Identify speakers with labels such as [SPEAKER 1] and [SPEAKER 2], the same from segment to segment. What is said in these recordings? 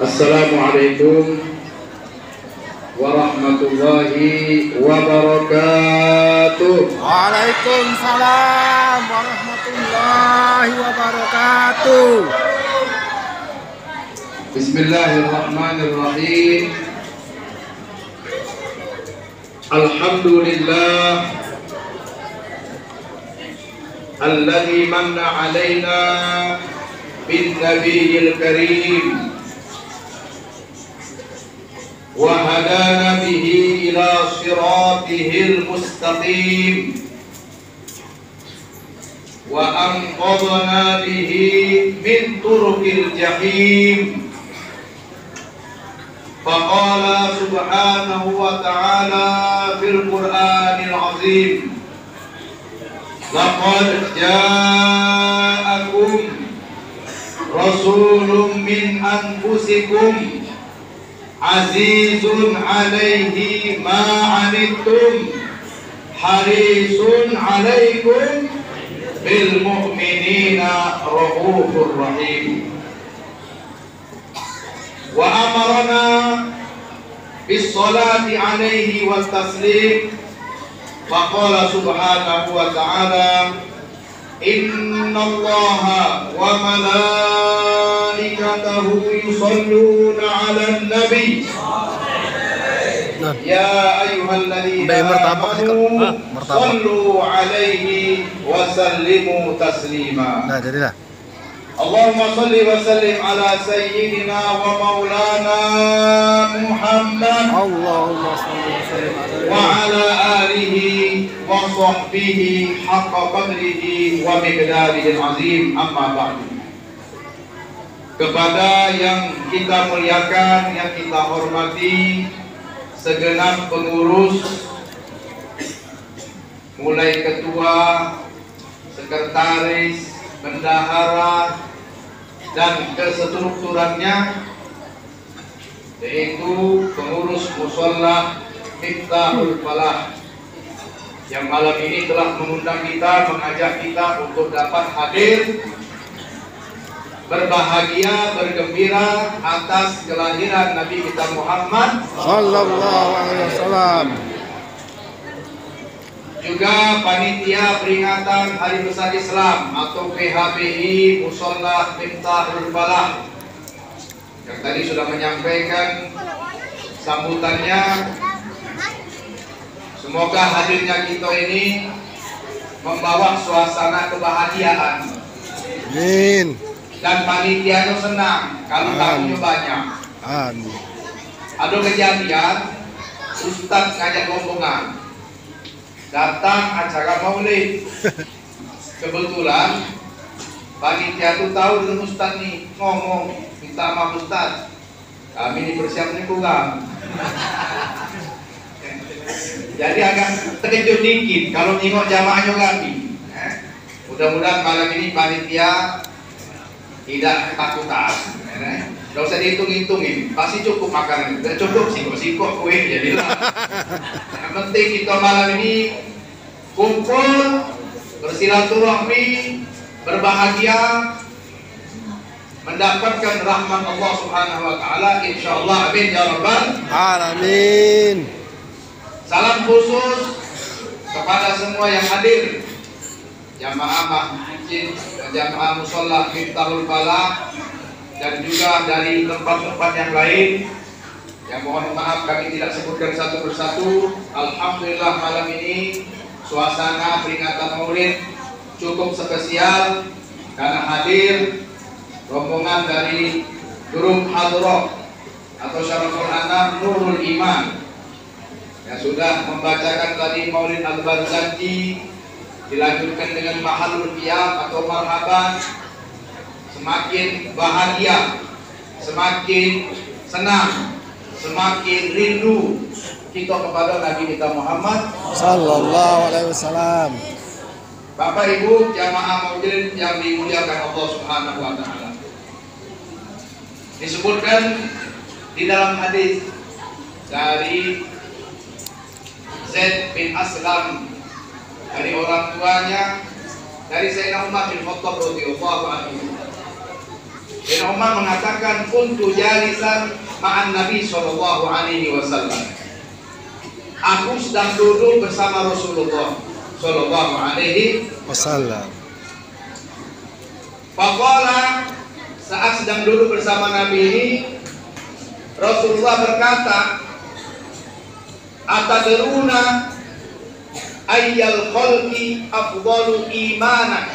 [SPEAKER 1] Assalamualaikum warahmatullahi wabarakatuh.
[SPEAKER 2] Waalaikumsalam warahmatullahi wabarakatuh.
[SPEAKER 1] Bismillahirrahmanirrahim. Alhamdulillah alladzi manna alaina bin nabiyil karim wa hadana bihi ila siratihil mustaqim wa anqadhana bihi min turuqil jahim. Faqala subhanahu wa ta'ala fil Qur'anil azim, laqad ja'akum rasulun min anfusikum azizun alaihi ma anittum harisun alaikum bil mu'minina raufur rahim. Wa amarna bis salati alaihi was taslim. Faqala subhanahu wa ta'ala, innallaha wa malaikatahu yusalluna 'alan nabi ya ayyuhalladzina amanu sallu 'alaihi wa sallimu taslima.
[SPEAKER 2] Nah, jadilah.
[SPEAKER 1] Allahumma salli wa sallim ala sayyidina wa maulana Muhammad
[SPEAKER 2] Allahumma salli wa sallim
[SPEAKER 1] wa ala alihi wa sahbihi haqqa qadrihi wa miqdarihi azim. Amma ba'du. Kepada yang kita muliakan, yang kita hormati, segenap pengurus, mulai ketua, sekretaris, bendahara dan kestrukturannya, yaitu pengurus musholla Miftahul Falah yang malam ini telah mengundang kita, mengajak kita untuk dapat hadir berbahagia, bergembira atas kelahiran Nabi kita Muhammad
[SPEAKER 2] sallallahu alaihi wasallam. Juga panitia peringatan Hari Besar Islam atau PHBI Musholla Miftahul Falah yang tadi sudah menyampaikan sambutannya. Semoga hadirnya kita ini membawa suasana kebahagiaan. Amin.
[SPEAKER 1] Dan panitianya senang kalau tamunya banyak.
[SPEAKER 2] Amin.
[SPEAKER 1] Ada kejadian Ustadz ngajak rombongan datang acara maulid. Kebetulan panitia itu tahu dengan Ustadz nih, ngomong minta maaf Ustadz, kami dipersiapkan kurang. Jadi agak terkejut dikit kalau nengok jamaahnya kami. Mudah-mudahan malam ini panitia tidak ketakutan. Gak usah dihitung-hitungin, pasti cukup makanan. Gak cukup singkok-singkok kue jadilah. Yang penting kita malam ini kumpul, bersilaturahmi, berbahagia, mendapatkan rahmat Allah Subhanahu wa taala insyaallah. Amin ya rabbal
[SPEAKER 2] Alamin.
[SPEAKER 1] Salam khusus kepada semua yang hadir, jamaah masjid, jamaah musholla Miftahul Falah, dan juga dari tempat-tempat yang lain yang mohon maaf kami tidak sebutkan satu persatu. Alhamdulillah malam ini suasana peringatan maulid cukup spesial karena hadir rombongan dari grup Hadroh atau Syaraful Anam Nurul Iman yang sudah membacakan tadi Maulid Al-Barzanji, dilanjutkan dengan Mahalul Qiyam atau Marhaban. Semakin bahagia, semakin senang, semakin rindu kita kepada Nabi kita Muhammad
[SPEAKER 2] sallallahu alaihi wasallam.
[SPEAKER 1] Bapak Ibu jamaah maulid yang dimuliakan Allah Subhanahu wa taala. Disebutkan di dalam hadis dari Zaid bin Aslam dari orang tuanya dari Sayyidina Umar bin Khattab radhiyallahu anhu. Ibnu Umar mengatakan kuntu jalisan ma'an Nabi sallallahu alaihi wasallam. Aku sedang duduk bersama Rasulullah sallallahu alaihi
[SPEAKER 2] Wasallam.
[SPEAKER 1] faqala, saat sedang duduk bersama Nabi ini, Rasulullah berkata, atadruna ayyal khalqi afdalu imanan.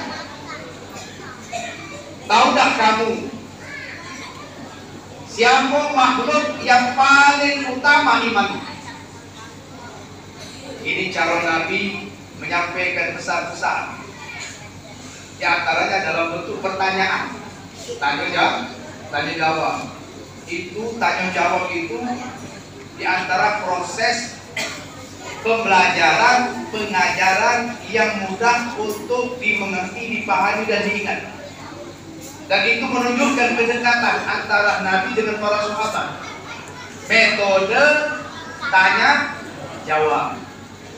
[SPEAKER 1] Tahukah kamu siapa makhluk yang paling utama iman? Ini cara Nabi menyampaikan pesan-pesan. Di antaranya dalam bentuk pertanyaan. Tanya jawab. Itu tanya jawab itu di antara proses pembelajaran, pengajaran yang mudah untuk dimengerti, dipahami dan diingat. Dan itu menunjukkan kedekatan antara Nabi dengan para sahabat. Metode tanya jawab.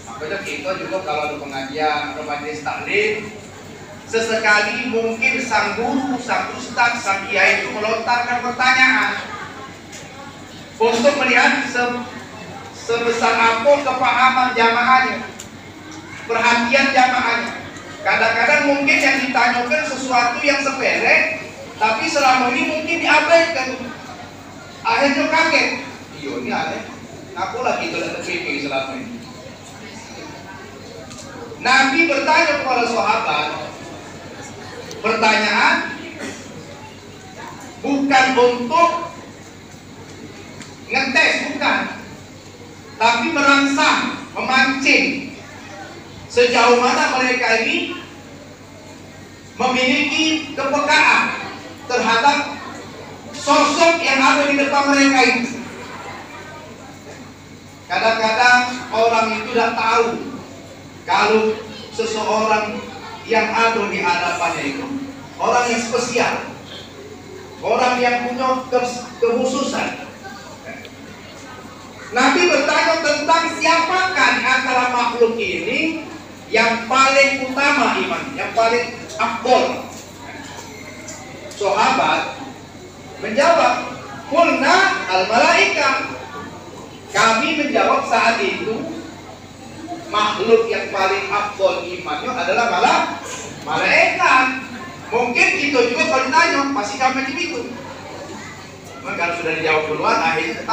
[SPEAKER 1] Makanya kita juga kalau ada pengajian atau majelis taklim, sesekali mungkin sang guru, sang ustaz, sang kiai itu melontarkan pertanyaan untuk melihat sebesar apa kepahaman jamaahnya, perhatian jamaahnya. Kadang-kadang mungkin yang ditanyakan sesuatu yang sepele, tapi selama ini mungkin diabaikan. Akhirnya kaget. Iya ini aneh. Aku lagi tidak terpikir selama ini. Nabi bertanya kepada sahabat, pertanyaan bukan untuk ngetes, bukan, tapi merangsang, memancing sejauh mana mereka ini memiliki kepekaan terhadap sosok yang ada di depan mereka itu. Kadang-kadang orang itu tidak tahu kalau seseorang yang ada di hadapannya itu orang yang spesial, orang yang punya kekhususan. Nabi bertanya tentang siapakah di antara makhluk ini yang paling utama iman, yang paling afdol. Sahabat menjawab, qulna al-malaikah. Kami menjawab saat itu, makhluk yang paling afdol imannya adalah malaikat. Mungkin kita juga kalau ditanya masih kami begitu. Kalau sudah dijawab duluan, akhirnya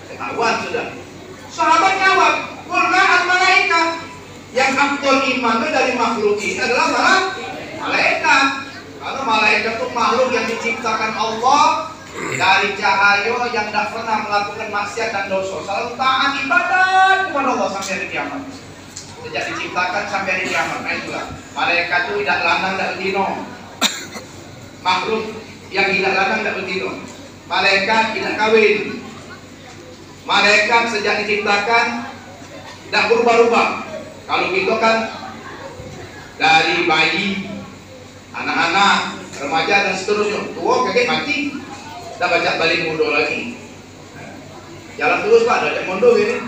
[SPEAKER 1] ketahuan sudah. Sahabat jawab, qulna al-malaikah. Yang afdol imannya dari makhluk ini adalah malaikat. Karena malaikat itu makhluk yang diciptakan Allah dari cahaya yang tidak pernah melakukan maksiat dan dosa, selalu taat ibadat kepada Allah sampai hari kiamat. Sejak diciptakan sampai hari kiamat. Nah itulah, malaikat itu tidak lanang, tidak betina. Makhluk yang tidak lanang, tidak betina. Malaikat tidak kawin. Malaikat sejak diciptakan tidak berubah-ubah. Kalau kita kan dari bayi, anak-anak, remaja dan seterusnya, tua kakek mati, dah baca balik mundur lagi. Jalan terus pak, ada mundur ini.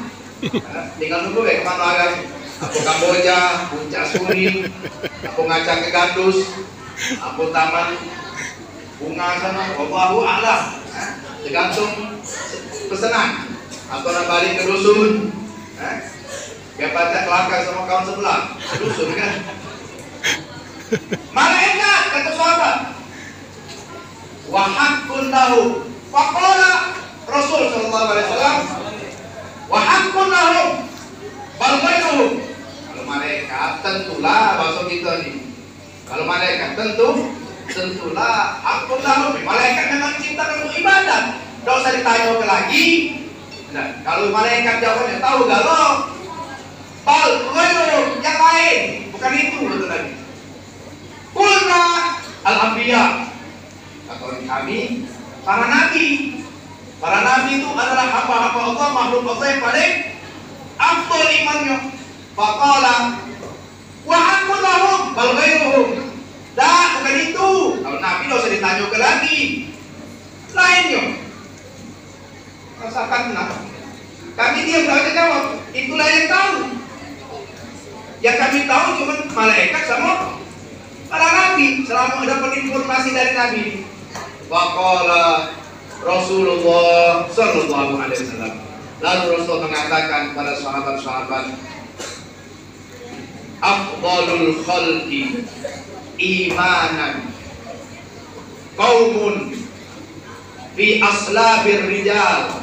[SPEAKER 1] Tinggal nunggu kayak kemana lagi? Aku Kamboja, Puncak Suri, aku ngacak ke Gandus, aku taman bunga sana, wallahu a'lam. Tergantung pesanan. Atau nak balik ke dusun, biar baca kelakar sama kawan sebelah, dusun kan. Malaikat kata sahabat, wa haqqun lahu. Faqala Rasul sallallahu alaihi wasallam, wa haqqun lahu bal ghairuhu. Kalau malaikat tentulah bahasa kita ni. Kalau malaikat tentulah haqqun lahu. Malaikat memang diciptakan untuk ibadat. Tidak usah ditanya lagi. Nah, kalau malaikat jawabnya tahu galau. Bal ghairuhu, yang lain, bukan itu betul lagi. Qulna al-anbiya. Kata kami para nabi. Para nabi itu adalah hamba-hamba Allah, makhluk Allah yang paling afdal imannya. Faqala wa haqqun lahum bal ghairuhum. Dah, bukan itu. Kalau nabi tidak usah ditanya lagi. Lainnya. Rasakan kenapa? Kami diam, tidak ada jawab. Itulah yang tahu. Yang kami tahu cuma malaikat sama para nabi. Selama dapat informasi dari nabi. Waqala Rasulullah sallallahu alaihi wasallam. Lalu Rasul mengatakan kepada sahabat-sahabat, afdalul khalqi imanan qaumun fi aslabir rijal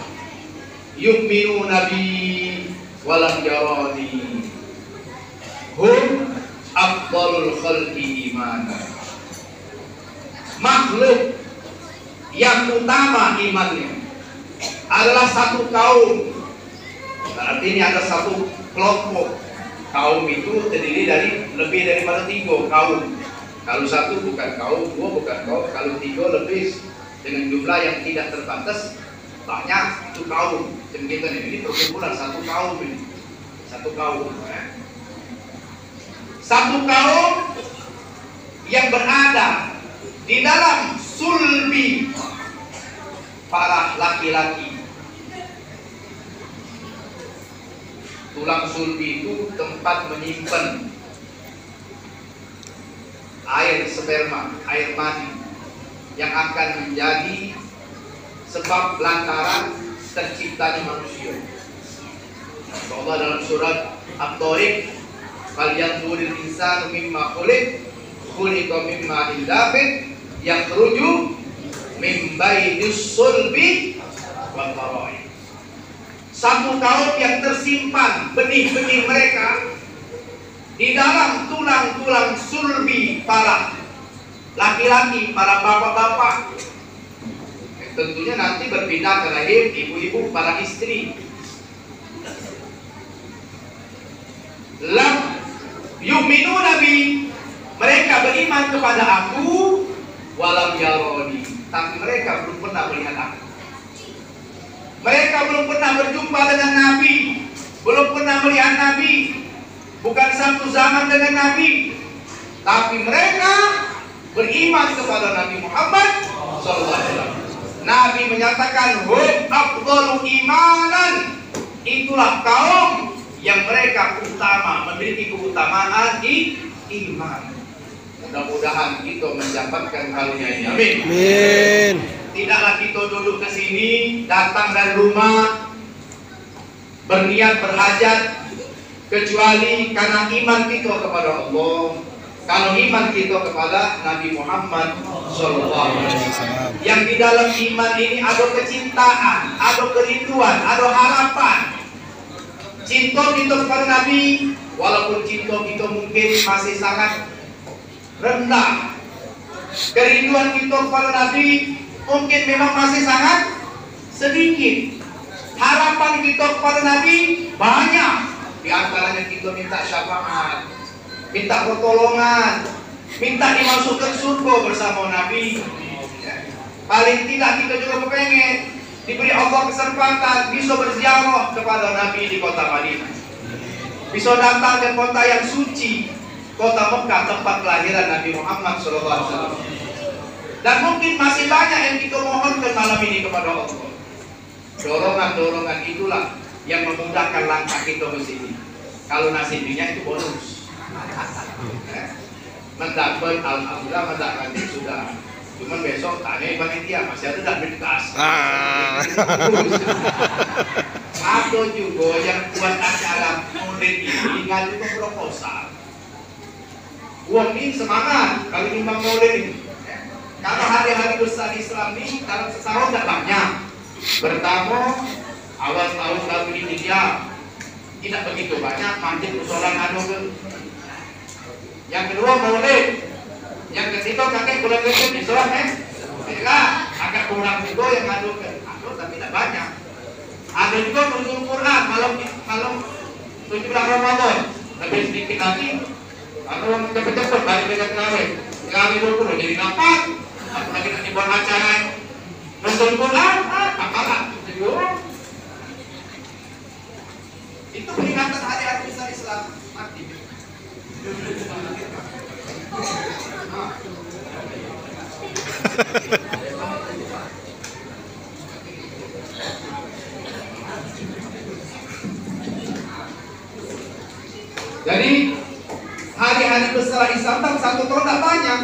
[SPEAKER 1] yu'minuna bi walam yarani hum afdalul khalqi imanan. Makhluk yang utama imannya adalah satu kaum. Berarti ini ada satu kelompok. Kaum itu terdiri dari lebih daripada 3 kaum. Kalau satu bukan kaum, 2 bukan kaum, kalau 3 lebih dengan jumlah yang tidak terbatas banyak itu kaum. Kita ini perkumpulan satu kaum ini. Satu kaum. Satu kaum yang berada di dalam sulbi para laki-laki. Tulang sulbi itu tempat menyimpan air sperma, air mani yang akan menjadi sebab lantaran terciptanya manusia. Allah dalam surat At-Tariq, "Falyanzuril insanu mimma khuliqa mimma indabit yakhruju min bainis sulbi wa tara'i." Satu kaum yang tersimpan benih-benih mereka di dalam tulang-tulang sulbi para laki-laki, para bapak-bapak. Tentunya nanti berpindah ke rahim ibu-ibu, para istri. Lam yu'minu nabi, mereka beriman kepada aku, walam yaroni, tapi mereka belum pernah melihat aku. Mereka belum pernah berjumpa dengan Nabi, belum pernah melihat Nabi, bukan satu zaman dengan Nabi, tapi mereka beriman kepada Nabi Muhammad SAW. Nabi menyatakan, hum afdalu imanan, itulah kaum yang mereka utama, memiliki keutamaan di iman. Mudah-mudahan kita mendapatkan karunia ini. Amin.
[SPEAKER 2] Amin.
[SPEAKER 1] Tidaklah kita duduk ke sini, datang dari rumah, berniat berhajat, kecuali karena iman kita kepada Allah. Kalau iman kita kepada Nabi Muhammad SAW, yang di dalam iman ini ada kecintaan, ada kerinduan, ada harapan. Cinta kita kepada Nabi, walaupun cinta kita mungkin masih sangat rendah. Kerinduan kita kepada Nabi mungkin memang masih sangat sedikit. Harapan kita kepada Nabi banyak. Di antaranya kita minta syafaat, minta pertolongan, minta dimasukkan surga bersama Nabi. Paling tidak kita juga kepengen diberi Allah kesempatan bisa berziarah kepada Nabi di kota Madinah, bisa datang ke kota yang suci, kota Mekah, tempat kelahiran Nabi Muhammad SAW. Dan mungkin masih banyak yang kita mohonkan malam ini kepada Allah. Dorongan-dorongan itulah yang memudahkan langkah kita ke sini. Kalau nasibnya itu bonus. Mendapat alhamdulillah, mendapat sudah. Cuman besok tanya panitia masih ada tak berkas. Ada juga yang buat acara maulid ini ngajukan proposal. Uang ini semangat kalau timbang maulid ini. Kalau hari-hari besar Islam ini dalam setahun tidak banyak. Pertama, awal tahun lalu ini dia tidak begitu banyak masjid musola ngadu. Yang kedua maulid. Yang ketiga kakek bulan kecil Islam agak kurang juga yang ngadu tapi tidak banyak. Ada juga nuzul Quran malam 17 Ramadan lebih sedikit lagi. Atau yang cepet-cepet balik dekat terawih. Kami dulu jadi dapat. Apalagi nanti buat acara nuzul Quran, apalah itu peringatan hari-hari besar Islam mati. Jadi hari-hari besar Islam tak satu tahun tak banyak.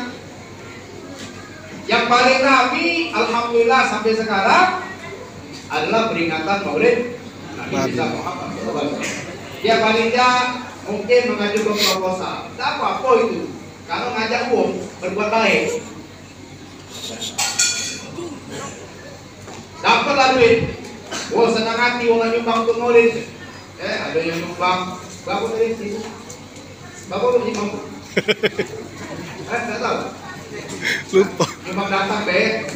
[SPEAKER 1] Yang paling rami, alhamdulillah sampai sekarang adalah peringatan Maulid Nabi kita Muhammad SAW. Dia panitia mungkin mengajukan proposal. Tak apa itu. Kalau ngajak berbuat baik, dapatlah duit. Senang hati orang nyumbang untuk Maulid. Ada yang nyumbang. Berapa dari situ? Berapa lu nyumbang? Tak tahu.
[SPEAKER 2] Lupa.
[SPEAKER 1] Nyumbang datang deh.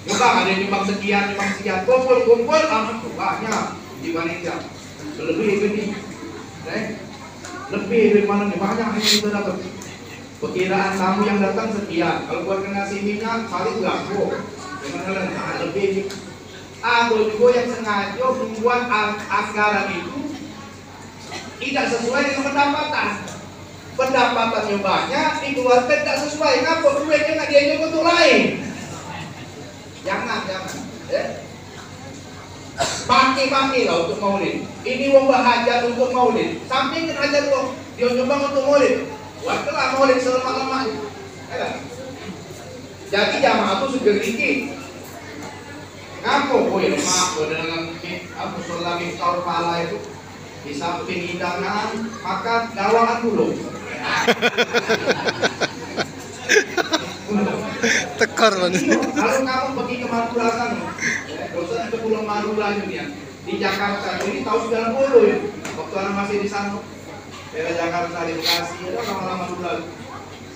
[SPEAKER 1] Nyumbang ada yang nyumbang sekian. Kumpul, alhamdulillah banyak di panitia. Lebih ini. Lebih dari mana nih? Banyak yang kita dapat. Perkiraan tamu yang datang sekian. Kalau buat kena minyak, paling berapa? Gimana lebih? Ada juga yang sengaja membuat anggaran itu tidak sesuai dengan pendapatan. Pendapatannya banyak, dikeluarkan tidak sesuai. Ngapa duitnya nggak diajak untuk lain? Jangan. Pakai lah untuk Maulid. Ini wong hajat untuk Maulid. Sampingkan hajat wong dia nyumbang untuk Maulid. Buatlah Maulid selemak-lemak. Jadi jamaah itu sudah sedikit. Ngapo lemak dengan aku sholat miftar pala itu di samping hidangan makan gawaan dulu.
[SPEAKER 2] Tekar mana?
[SPEAKER 1] Kalau kamu pergi ke Madura sana, dosa ke Pulau Madura ini ya, di Jakarta ini tahun 90 ya, waktu anak masih di sana, daerah Jakarta di Bekasi, itu lama-lama Madura.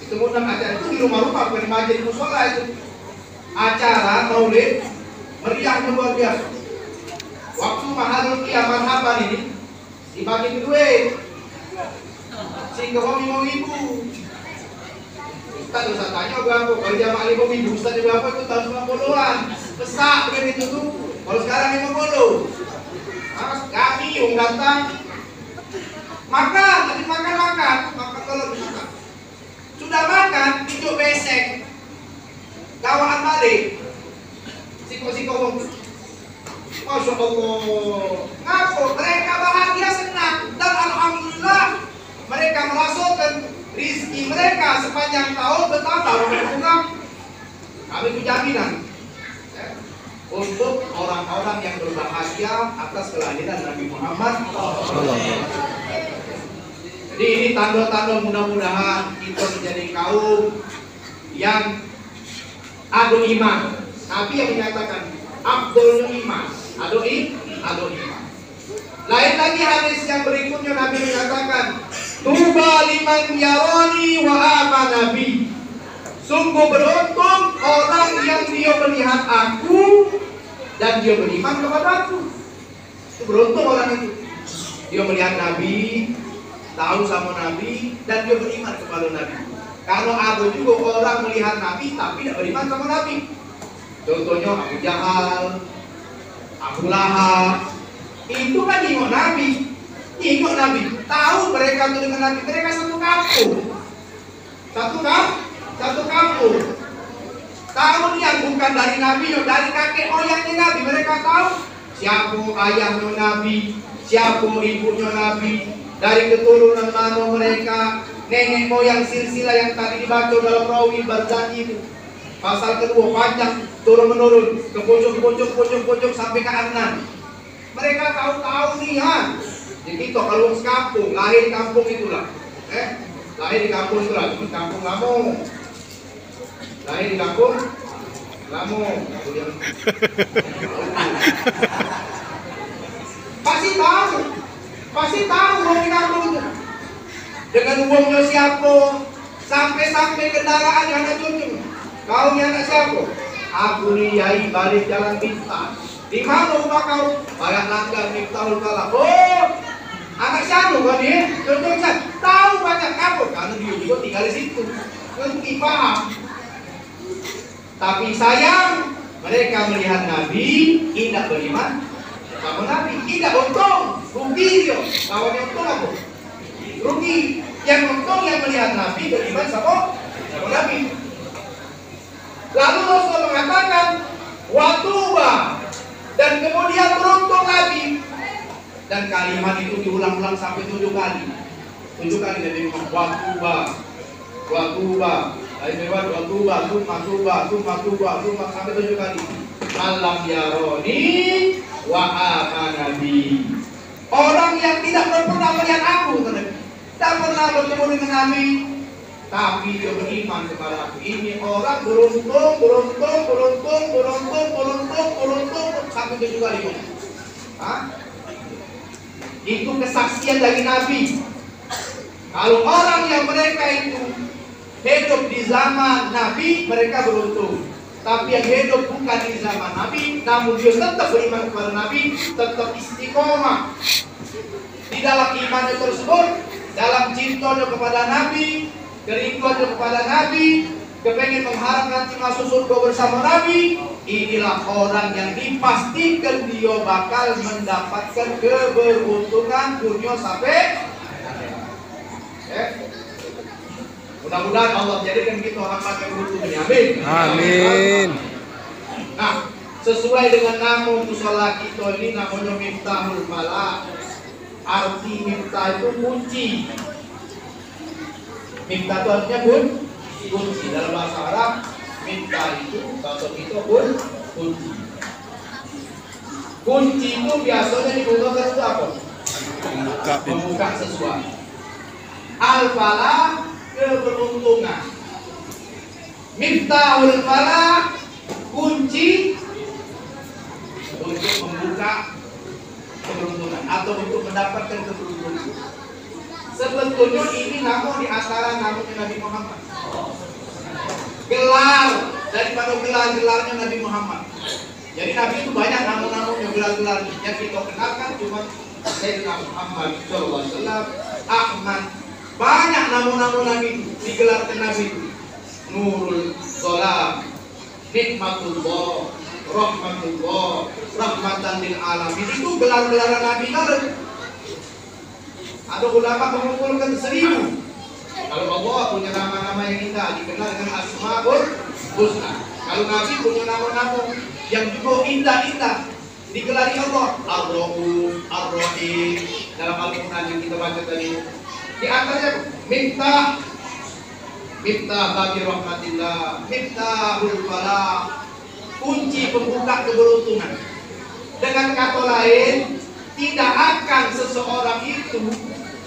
[SPEAKER 1] Itu kemudian acara itu di rumah-rumah, bukan di masjid musola itu. Acara Maulid meriahnya luar biasa. Waktu Mahalul Qiyamah Marhaban ini dibagi duit, sehingga mau ibu. Ustaz tanya berapa? Kalau jamaah 5.000, Ustaz berapa itu tahun 90-an. Besar begitu tuh. Kalau sekarang 50. Kami yang datang makan, tadi makan kalau bisa. Sudah makan, hidup besek. Gawaan balik. Siko-siko. Masya Allah. Ngaku mereka bahagia senang dan alhamdulillah mereka merasakan rizki mereka sepanjang tahun bertambah berkurang. Kami itu jaminan untuk orang-orang yang berbahagia atas kelahiran Nabi Muhammad. Jadi ini tanda-tanda mudah-mudahan kita menjadi kaum yang adu iman. Nabi yang menyatakan Abdul iman, adu iman. Lain lagi hadis yang berikutnya Nabi menyatakan Tuba liman yarani wa amana bi. Sungguh beruntung orang yang dia melihat aku dan dia beriman kepada aku. Itu beruntung orang itu. Dia melihat Nabi, tahu sama Nabi dan dia beriman kepada Nabi. Kalau ada juga orang melihat Nabi tapi tidak beriman sama Nabi. Contohnya Abu Jahal, Abu Lahab, itu kan ingok Nabi. Ikut Nabi, tahu mereka itu dengan Nabi, mereka satu kampung, satu kampung. Tahu dia bukan dari Nabi, dari kakek moyangnya Nabi. Mereka tahu siapa ayahnya Nabi, siapa ibunya Nabi, dari keturunan mana mereka, nenek moyang silsilah yang tadi dibaca dalam rawi Barzanji itu. Pasal kedua panjang turun menurun ke pojok sampai ke Adnan. Mereka tahu lihat. Jadi kalau sekampung, lahir di kampung itulah. Lahir di kampung itulah, di kampung Lamu. Lahir di kampung Lamu. Pasti tahu orang di kampung itu. Dengan uangnya siapa, sampai kendaraan yang ada cucu. Kau yang anak siapa? Aku Yai balik jalan Bintang. Di mana rumah kau? Bayar langgar Miftahul Kalam. Oh, anak siapa kan dia? Contohnya tahu banyak kamu karena dia juga tinggal di situ. Ngerti paham. Tapi sayang mereka melihat Nabi tidak beriman sama Nabi. Tidak untung, rugi dia. Kawan yang untung apa? Rugi. Yang untung yang melihat Nabi beriman sama Nabi. Lalu Rasul mengatakan watuba. Dan kemudian beruntung lagi. Dan kalimat itu diulang-ulang sampai 7 kali. 7 kali Nabi ngomong watuba. Dari lewat tuba sampai 7 kali. Malam yaroni wa amanabi. Orang yang tidak pernah melihat aku, tidak pernah bertemu dengan Nabi, tapi dia beriman kepada aku. Ini orang beruntung sampai 7 kali. Itu kesaksian dari Nabi. Kalau orang yang mereka itu hidup di zaman Nabi, mereka beruntung. Tapi yang hidup bukan di zaman Nabi, namun dia tetap beriman kepada Nabi, tetap istiqomah di dalam imannya tersebut, dalam cintanya kepada Nabi, kerinduannya kepada Nabi, kepengen mengharap nanti masuk surga bersama Nabi. Inilah orang yang dipastikan dia bakal mendapatkan keberuntungan dunia sampai mudah-mudahan Allah jadikan kita hamba yang beruntung. Amin.
[SPEAKER 2] Amin.
[SPEAKER 1] Nah, sesuai dengan nama musola kita ini namanya Miftahul Falah. Arti miftah itu kunci. Miftah itu artinya kunci. Dalam bahasa Arab, miftah itu bahasa kita kunci. Kunci itu biasanya digunakan untuk apa? Membuka sesuatu. Al-falah, keberuntungan. Miftahul falah, kunci untuk membuka keberuntungan atau untuk mendapatkan keberuntungan. Sebetulnya ini nama di antara nama Nabi Muhammad. Gelar daripada gelar-gelarnya Nabi Muhammad. Jadi Nabi itu banyak nama-namanya, gelar-gelarnya. Yang kita kenalkan cuma Sayyidina Muhammad SAW, Ahmad. Banyak nama-nama Nabi itu digelarkan Nabi itu. Nurul Zolam, Nikmatullah, Rahmatullah, Rahmatan lil alamin. Itu gelar-gelaran Nabi kalau ada ulama mengumpulkan 1000. Kalau Allah punya nama-nama yang indah dikenal dengan Asmaul Husna. Kalau Nabi punya nama-nama yang juga indah-indah digelari Allah. Ar-Rahuf, Ar-Rahim. Dalam Al-Quran yang kita baca tadi, di antaranya Miftah bagi rahmatillah, Miftahul falah, kunci pembuka keberuntungan. Dengan kata lain, tidak akan seseorang itu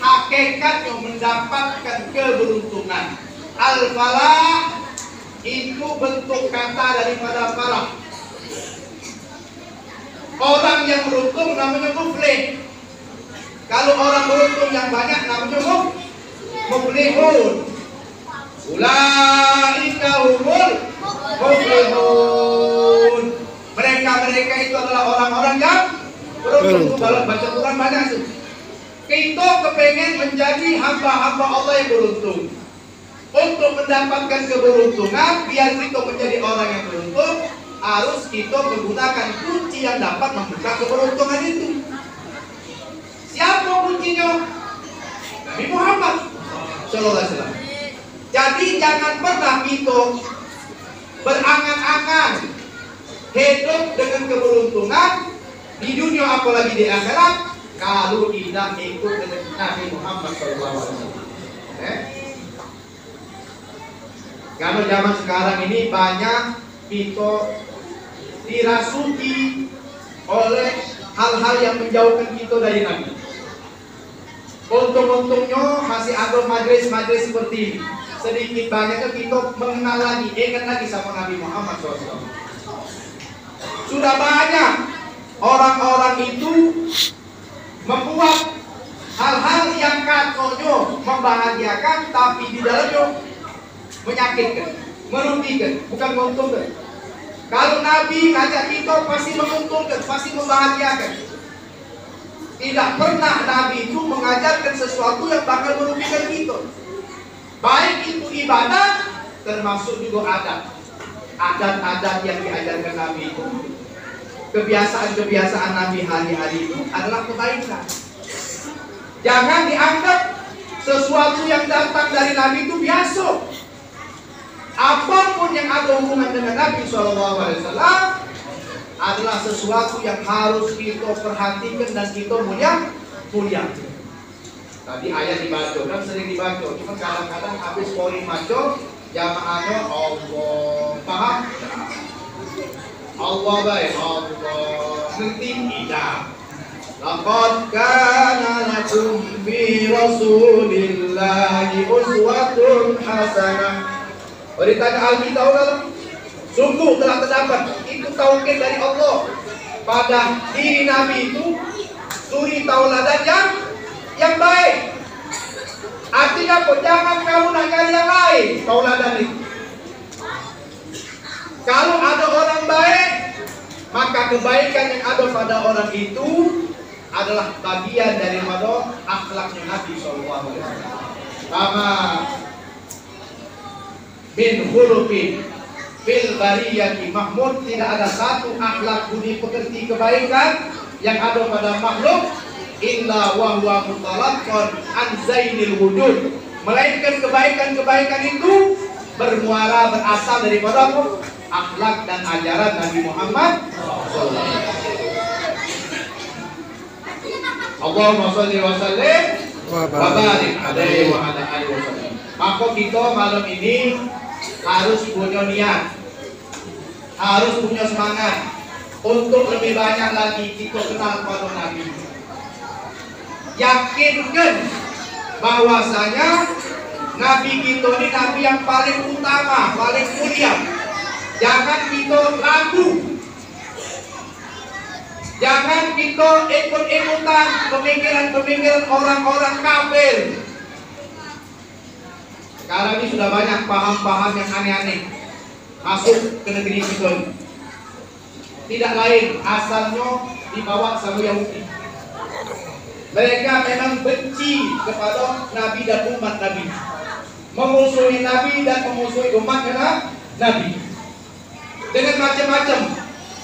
[SPEAKER 1] hakikatnya mendapatkan keberuntungan. Al-falah itu bentuk kata daripada falah. Orang yang beruntung namanya muflih. Kalau orang beruntung yang banyak namanya muflihun. Ulaika humul muflihun. Mereka itu adalah orang-orang yang beruntung. Kalau baca Quran banyak tuh. Kita kepengen menjadi hamba-hamba Allah yang beruntung. Untuk mendapatkan keberuntungan, biar kita menjadi orang yang beruntung, harus kita menggunakan kunci yang dapat membuka keberuntungan itu. Siapa kuncinya? Nabi Muhammad Sallallahu Alaihi Wasallam. Jadi jangan pernah kita berangan-angan hidup dengan keberuntungan di dunia apalagi di akhirat kalau tidak ikut dengan Nabi Muhammad Sallallahu Alaihi Wasallam. Karena zaman sekarang ini banyak kita dirasuki oleh hal-hal yang menjauhkan kita dari Nabi. Untung-untungnya masih ada majelis-majelis seperti ini. Sedikit banyaknya kita mengenal lagi, ingat lagi sama Nabi Muhammad SAW. Sudah banyak orang-orang itu membuat hal-hal yang katanya membahagiakan, tapi di dalamnya menyakitkan, merugikan, bukan menguntungkan. Kalau Nabi ngajak kita pasti menguntungkan, pasti membahagiakan. Tidak pernah Nabi itu mengajarkan sesuatu yang bakal merugikan kita. Baik itu ibadah, termasuk juga adat. Adat-adat yang diajarkan Nabi itu, kebiasaan-kebiasaan Nabi hari-hari itu adalah kebaikan. Jangan dianggap sesuatu yang datang dari Nabi itu biasa. Apapun yang ada hubungan dengan Nabi SAW adalah sesuatu yang harus kita perhatikan dan kita mulia. Tadi ayat dibaca, kan sering dibaca, cuma kadang-kadang habis kori maco Jamaahnya Allah. Paham? Allah baik. Allah. Ngerti? Tidak. Laqad kana lakum fi Rasulillahi uswatun hasanah. Beritanya Alkitab lalu. Sungguh telah terdapat itu tauhid dari Allah pada diri Nabi itu suri tauladan yang baik. Artinya apa? Jangan kamu nak cari yang lain tauladan itu. Kalau ada orang baik, maka kebaikan yang ada pada orang itu adalah bagian daripada akhlaknya Nabi SAW. Sama bin khuluqin fil bariyati mahmud, tidak ada satu akhlak budi pekerti kebaikan yang ada pada makhluk illa wa huwa mutalaqqan an zainil wujud, melainkan kebaikan-kebaikan itu bermuara berasal daripada akhlak dan ajaran Nabi Muhammad sallallahu alaihi wasallam. Allahumma shalli wa sallim wa barik alaihi wa ala alihi wasallam. Maka kita malam ini harus punya niat, harus punya semangat untuk lebih banyak lagi kita kenal pada Nabi. Yakinkan bahwasanya Nabi kita ini Nabi yang paling utama, paling mulia. Jangan kita ragu, jangan kita ikut-ikutan pemikiran-pemikiran orang-orang kafir. Sekarang ini sudah banyak paham-paham yang aneh-aneh masuk ke negeri kita. Tidak lain asalnya dibawa sama Yahudi. Mereka memang benci kepada Nabi dan umat Nabi, memusuhi Nabi dan memusuhi umatnya Nabi dengan macam-macam,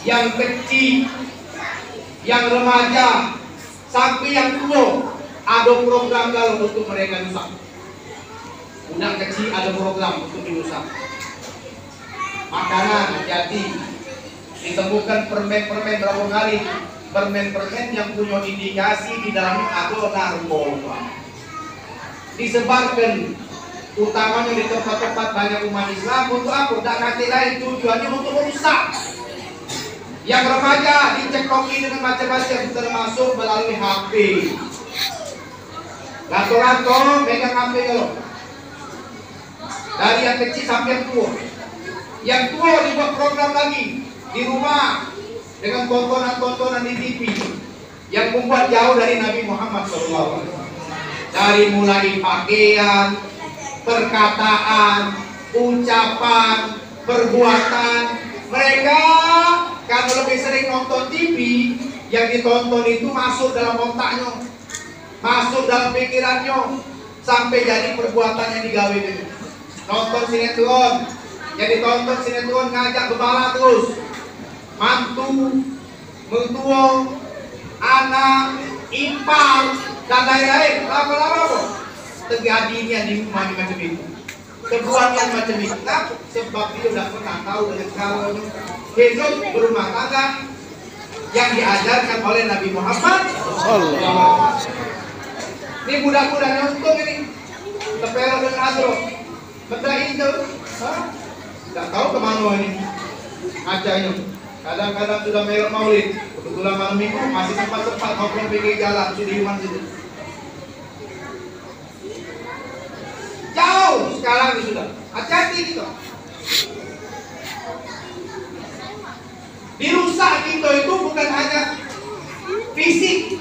[SPEAKER 1] yang kecil, yang remaja, sampai yang tua. Ada program kalau untuk mereka rusak. Budak kecil ada program untuk dirusak. Makanan jadi ditemukan permen-permen berapa kali, permen-permen yang punya indikasi di dalamnya ada narkoba. Disebarkan utamanya di tempat-tempat banyak umat Islam untuk apa? Tak nanti lain, tujuannya untuk merusak. Yang remaja dicekoki dengan macam-macam, termasuk melalui HP. Lato-lato megang HP kalau. Dari yang kecil sampai yang tua. Yang tua dibuat program lagi di rumah dengan tontonan-tontonan di TV yang membuat jauh dari Nabi Muhammad SAW. Dari mulai pakaian, perkataan, ucapan, perbuatan, mereka karena lebih sering nonton TV, yang ditonton itu masuk dalam otaknya, masuk dalam pikirannya, sampai jadi perbuatan yang digawe itu. Nonton sinetron, yang ditonton sinetron ngajak bebala terus, mantu, mertua, anak, ipar, dan lain-lain. Lama-lama kok terjadinya di rumah macam itu, kebuatan macam itu. Sebab dia tidak pernah tahu dengan kalau hidup berumah tangga yang diajarkan oleh Nabi Muhammad. Ini budak-budak nonton ini, tepero dan adro, betul itu, tidak tahu kemana ini ngajanya. Kadang-kadang sudah merek maulid, kebetulan malam minggu masih sempat-sempat ngobrol pinggir jalan Sudirman situ. Jauh sekarang ini sudah, hati-hati gitu. Dirusak kita itu bukan hanya fisik,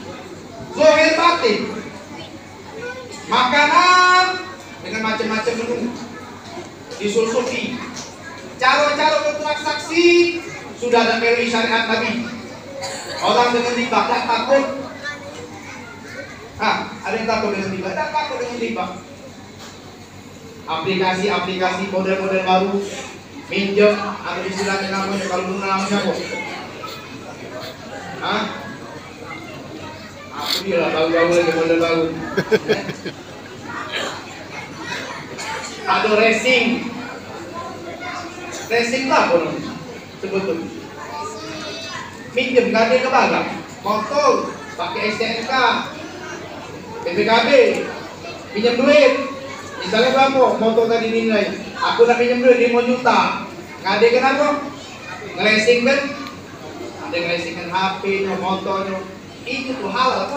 [SPEAKER 1] zahir batin. Makanan dengan macam-macam menu disusupi, cara-cara bertransaksi sudah ada melalui syariat Nabi. Orang dengan riba tak takut. Ada yang takut dengan riba? Tak takut dengan riba. Aplikasi-aplikasi model-model baru, minjem, ada istilahnya namanya, kalau dulu namanya apa? Aku dia lah, baru-baru lagi model baru. Ada racing lah pun sebetulnya. Minjem gade ke bagang, motor, pakai STNK, PPKB, pinjam duit, Misalnya berapa motor tadi nilai? Aku nak pinjam duit 5 juta. Ngade kenapa? Ngelesing kan? Ada ngelesingkan HP-nya, motornya. Itu tuh halal.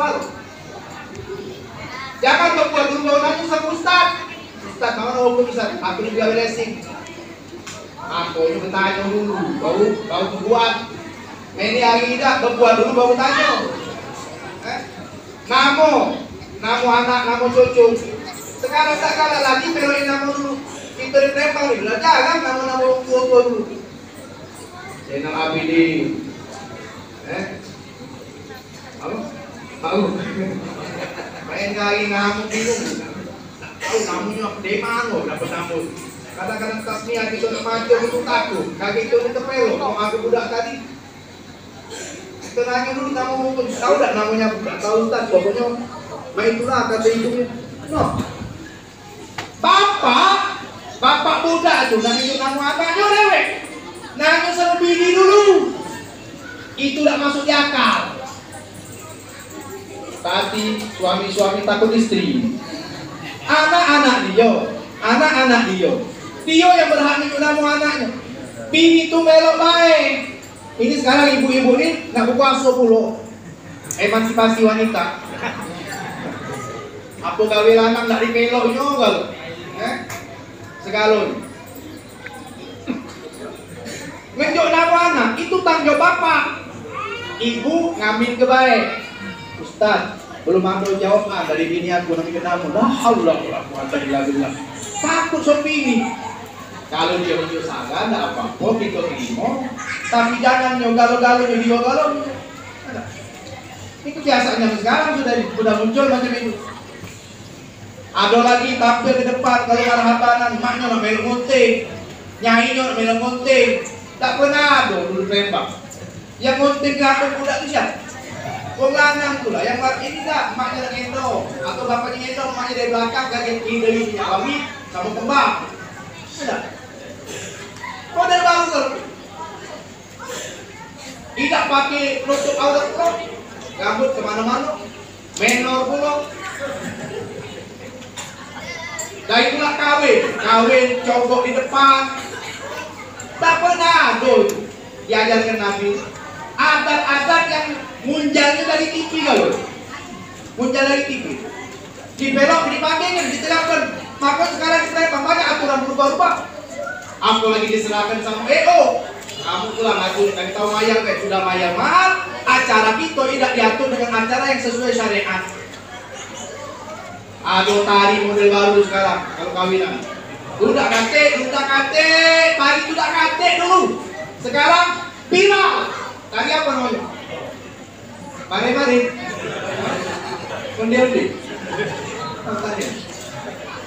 [SPEAKER 1] Jangan berbuat dulu baru nanya sama Ustaz. Ustaz, mana hukum Ustaz? Aku juga ngelesing. Aku ini bertanya dulu, baru buat. Ini hari ini berbuat dulu baru tanya. Namo anak, namo cucu. Sekarang tak kalah lagi peloin namo dulu. Kita ditempel nih, jangan namo tua dulu. Zainal Abidin. Tahu. Main kali namo bingung. Tahu namunya di mana dapat namo. Kadang-kadang tasmiyah itu macam itu takut. Kaki itu terpelok. Mau aku budak tadi. Kita nanya dulu namo hukum. Tahu tak namanya budak? Tahu Ustaz, pokoknya main itulah kata hidupnya. No. Bapak budak tuh nang itu namo anaknya lewek. Nanya sama bini dulu. Itu tak masuk di akal. Tadi suami takut istri. Anak-anak dia. Dia yang berhak itu namo anaknya. Bini itu melok baik. Ini sekarang ibu-ibu ini nak buka asuh puluh. Emansipasi wanita. Apa gawe lanang nak dipelok nyongol? Segalon. Ngejuk nama anak itu tanggung bapak. Ibu ngamin ke baik. Ustaz, belum ada jawaban dari bini aku nanti kenamu. La haula wala quwata illa billah. Takut sopi ini. Kalau dia menunjuk salah, tidak apa-apa, kita terima. Tapi jangan nyogalo-galo, video-galo. Ini kebiasaannya sekarang sudah muncul macam itu. Ada lagi tampil ke depan kalau marhabanan, maknya nak melok gunting, nyainya nak melok gunting. Tak pernah ada dulu tembak. Yang gunting ke atas budak itu siapa? Wong lanang tu lah. Yang ini tak, maknya nak gendong atau bapaknya gendong, maknya dari belakang kaget dari nyawami sama kembang. Tidak. Model baru kan? Tidak pakai nutup aurat pula, rambut kemana-mana, menor pula. Dari pula kawin cogok di depan. Tak pernah ada diajarkan Nabi. Adat-adat yang munjalnya dari TV kalau, munjal dari TV. Dibelok, dipakaikan, diterapkan. Maka sekarang kita banyak aturan berubah-ubah. Apalagi diserahkan sama EO. Kamu pulang aku kasih tahu mayang kayak sudah mayang mahal. Acara kita tidak diatur dengan acara yang sesuai syariat. Ada tari model baru sekarang kalau kawinan. Udah kate, pagi sudah kate dulu. Sekarang viral. Tadi apa namanya? Mari. Kondeldi. Tadi.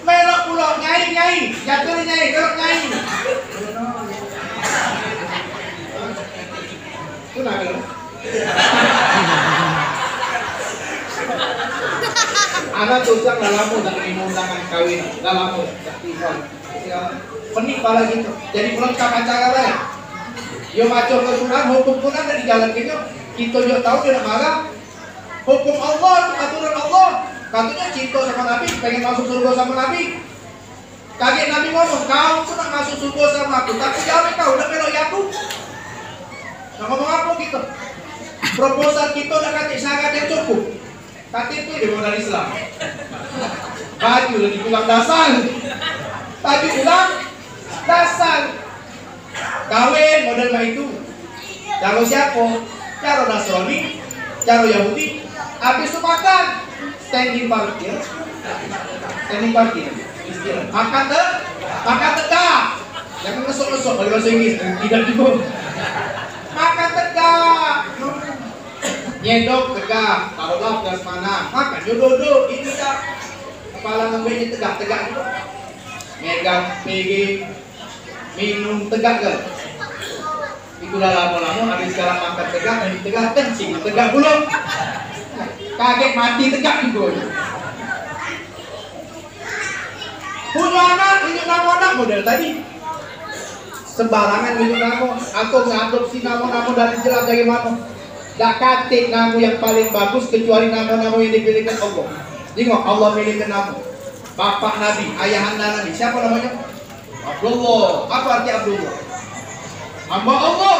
[SPEAKER 1] Melok pulau nyai, jatuh nyai, kerok nyai. Itu nak kalau. Anak tusang dalam tak terima undangan kawin, dalam tak tinggal. Penik pala gitu. Jadi pelengkap acara lah. Yo macam kesunan, hukum pun ada di jalan kita juga tahu dia nak marah. Hukum Allah, aturan Allah. Katanya cinta sama Nabi, pengen masuk surga sama Nabi. Kaget Nabi ngomong, kau pun nak masuk surga sama aku, tapi jawab kau udah belok ya aku. Nah ngomong apa gitu? Proposal kita udah kasih syarat yang cukup. Katanya itu di modal Islam. Baju lagi pulang dasar. Baju pulang dasar. Kawin model itu. Kalau siapa? Cara Nasrani, cara Yahudi. Habis itu makan. Standing parkir, istilah. Makan tegak. Jangan ngesok-ngesok dari bahasa Inggris, tidak juga. Makan tegak. Nyedok tegak, taruhlah gas mana. Makan jodoh, ini tak. Kepala ngembenya tegak juga. Megang, pegang, minum tegak kan. Itulah lama-lama habis sekarang makan tegak, kencing tegak belum. Kaget mati tegak juga. Punya anak, tunjuk nama anak model tadi. Sembarangan tunjuk nama. Atau ngadopsi nama-nama dari jelas bagaimana. Tak katik nama yang paling bagus kecuali nama-nama yang dipilihkan Allah. Tengok Allah pilihkan nama. bapak Nabi, ayahanda Nabi. Siapa namanya? Abdullah. Apa arti Abdullah? Hamba Allah.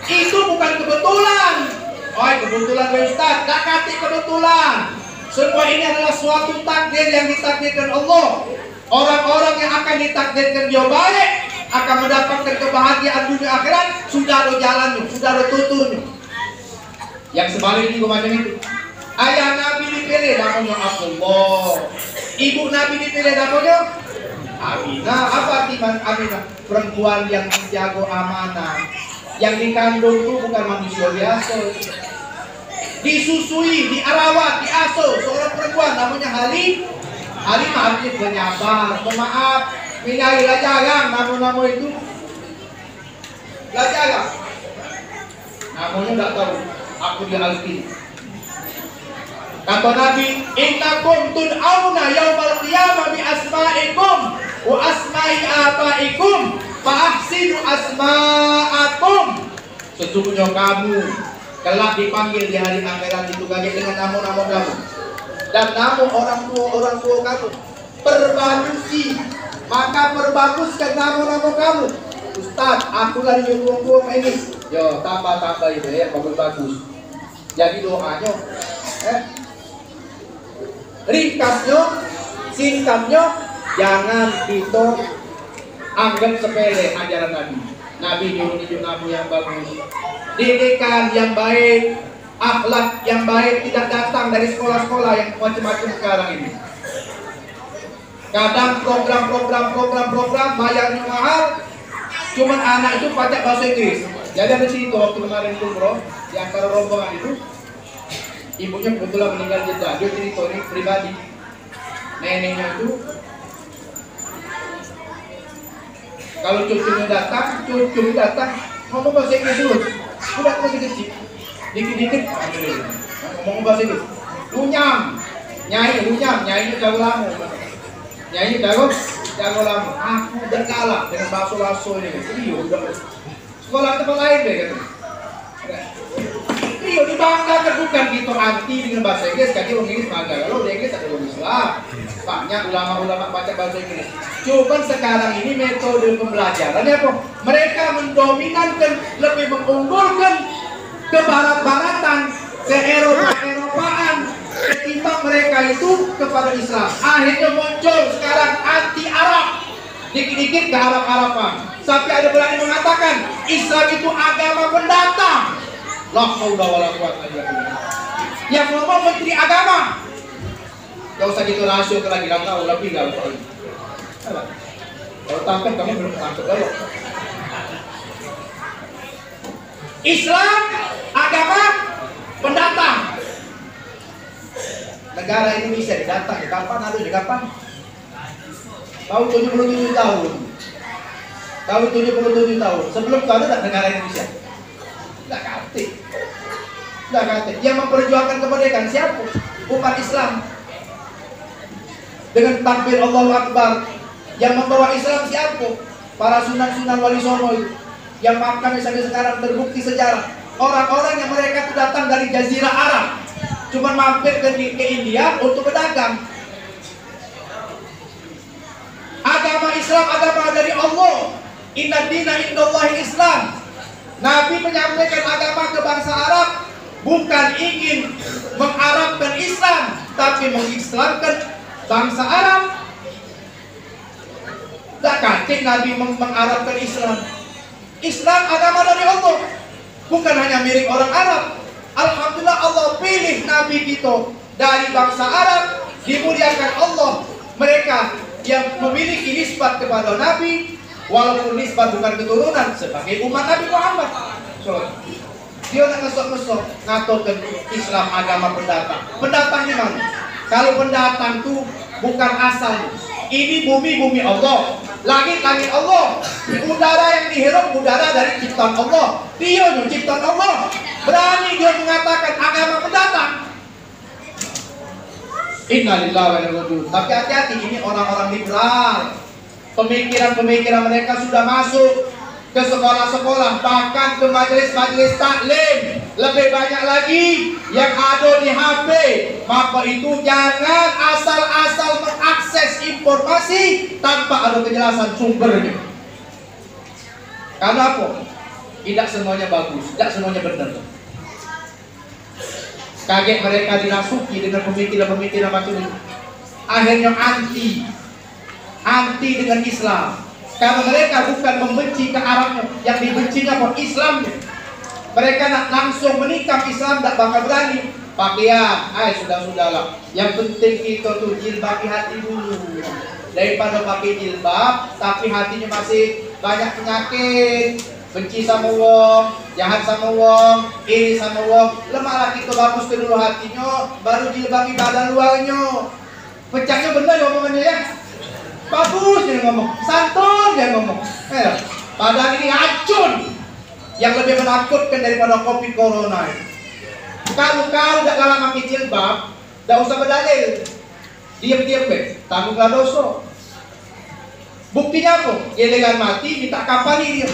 [SPEAKER 1] Itu bukan kebetulan. Oh, kebetulan Ustaz. Tak kati kebetulan. Semua ini adalah suatu takdir yang ditakdirkan Allah. Orang-orang yang akan ditakdirkan dia baik akan mendapatkan kebahagiaan dunia akhirat. Sudah ada jalannya, sudah ada tuturnya. Yang sebaliknya macam itu. Ayah Nabi dipilih namanya Abdullah. Ibu Nabi dipilih namanya Aminah. Apa arti Aminah? Perempuan yang menjaga amanah. Yang dikandung itu bukan manusia biasa. Disusui, diarawat, diasuh seorang perempuan namanya Halimah artinya penyabar, pemaaf, minyahi lajagang, nama-nama itu lajagang. Namanya tidak tahu. Aku dia Alvin. Kata Nabi, innakum tud'auna yaumal qiyamah bi asma'ikum wa asma'i abaikum fa ahsinu asma'akum. Sesungguhnya kamu kelak dipanggil di hari akhirat itu kaget dengan nama-nama kamu dan nama orang tua kamu. Perbagusi, maka perbaguskan nama-nama kamu. Ustaz, aku lagi nyuruh ini. Yo, tambah itu ya, bagus. Jadi doanya, ringkasnya, singkatnya, jangan kita anggap sepele ajaran Nabi. Nabi nyuruh nabi yang bagus, didikan yang baik, akhlak yang baik tidak datang dari sekolah-sekolah yang macam-macam sekarang ini. Kadang program bayarnya mahal, cuman anak itu pakai bahasa Inggris. Jadi ada situ waktu kemarin tuh bro, di antara rombongan itu, ibunya kebetulan meninggal jeda. Dia cerita ini pribadi, neneknya itu kalau cucunya datang ngomong bahasa Inggris dulu. Udah masih kecil, dikit-dikit ngomong bahasa Inggris. Nyanyi jago lama. Nyanyi jago lama. Aku udah kalah dengan baso-baso ini. Iya udah. Sekolah tempat lain deh kan. Iya dibanggakan bukan gitu anti dengan bahasa Inggris. Kaki orang Inggris bangga. Kalau di Inggris ada orang Islam. Banyak ulama-ulama baca bahasa Inggris. Cuman sekarang ini metode pembelajarannya apa? Mereka mendominankan, lebih mengunggulkan ke barat-baratan, ke Eropa-Eropaan ketimbang mereka itu kepada Islam. Akhirnya muncul sekarang anti Arab. Dikit-dikit ke Arab-Araban. Sampai ada berani mengatakan Islam itu agama pendatang. La haula wala quwwata illa billah. Yang ngomong menteri agama. Gak usah gitu rasio lagi, gak tahu lebih gak tahu. Kalau tangkap kamu belum tangkap kalau. Islam agama pendatang. Negara Indonesia didatang kapan? Kapan? Tahun 77 tahun. Tahun 77 tahun. Sebelum itu ada negara Indonesia. Tidak kati. Yang memperjuangkan kemerdekaan siapa? Umat Islam. Dengan takbir Allahu Akbar. Yang membawa Islam siapa? Para sunan-sunan wali songo itu. Yang maafkan sampai sekarang terbukti sejarah. Orang-orang yang mereka itu datang dari Jazirah Arab. Cuma mampir ke India untuk berdagang. Agama Islam agama dari Allah. Inna dina indallahi Islam. Nabi menyampaikan agama ke bangsa Arab bukan ingin mengarabkan Islam, tapi mengislamkan bangsa Arab. Tak kacik Nabi mengarabkan Islam. Islam agama dari Allah, bukan hanya milik orang Arab. Alhamdulillah Allah pilih Nabi kita dari bangsa Arab, dimuliakan Allah. Mereka yang memiliki nisbat kepada Nabi, walaupun nisbat bukan keturunan, sebagai umat Nabi Muhammad. Dia nak ngesok-ngesok ngaturkan Islam agama pendatang. Pendatang di mana? Kalau pendatang itu bukan asal. Ini bumi Allah, langit Allah, udara yang dihirup udara dari ciptaan Allah. Dia ciptaan Allah. Berani dia mengatakan agama pendatang. Innalillahi wa inna ilaihi raji'un. Tapi hati-hati, ini orang-orang liberal. Pemikiran-pemikiran mereka sudah masuk ke sekolah-sekolah, bahkan ke majelis-majelis taklim. lebih banyak lagi yang ada di HP. Maka itu jangan asal-asal mengakses informasi tanpa ada kejelasan sumbernya. Karena apa? Tidak semuanya bagus, tidak semuanya benar. Kaget mereka dirasuki dengan pemikiran-pemikiran macam itu. Akhirnya anti dengan Islam. Karena mereka bukan membenci ke Arabnya, yang dibencinya kok Islamnya. Mereka nak langsung menikam Islam, tak bakal berani. Pakaian, sudah-sudahlah. Yang penting kita tuh jilbabi hati dulu. Daripada pakai jilbab, tapi hatinya masih banyak penyakit. Benci sama wong, jahat sama wong, iri sama wong. Lemahlah kita bagus dulu hatinya, baru jilbabi badan luarnya. Pecahnya benar ya omongannya ya. Bagus dia ngomong, santun dia ngomong. Padahal ini racun yang lebih menakutkan daripada COVID corona. Kalau kau tidak kalah pakai jilbab, tidak usah berdalil. Diam-diam be, tanggunglah dosa. Buktinya apa? Giliran mati minta kapani dia.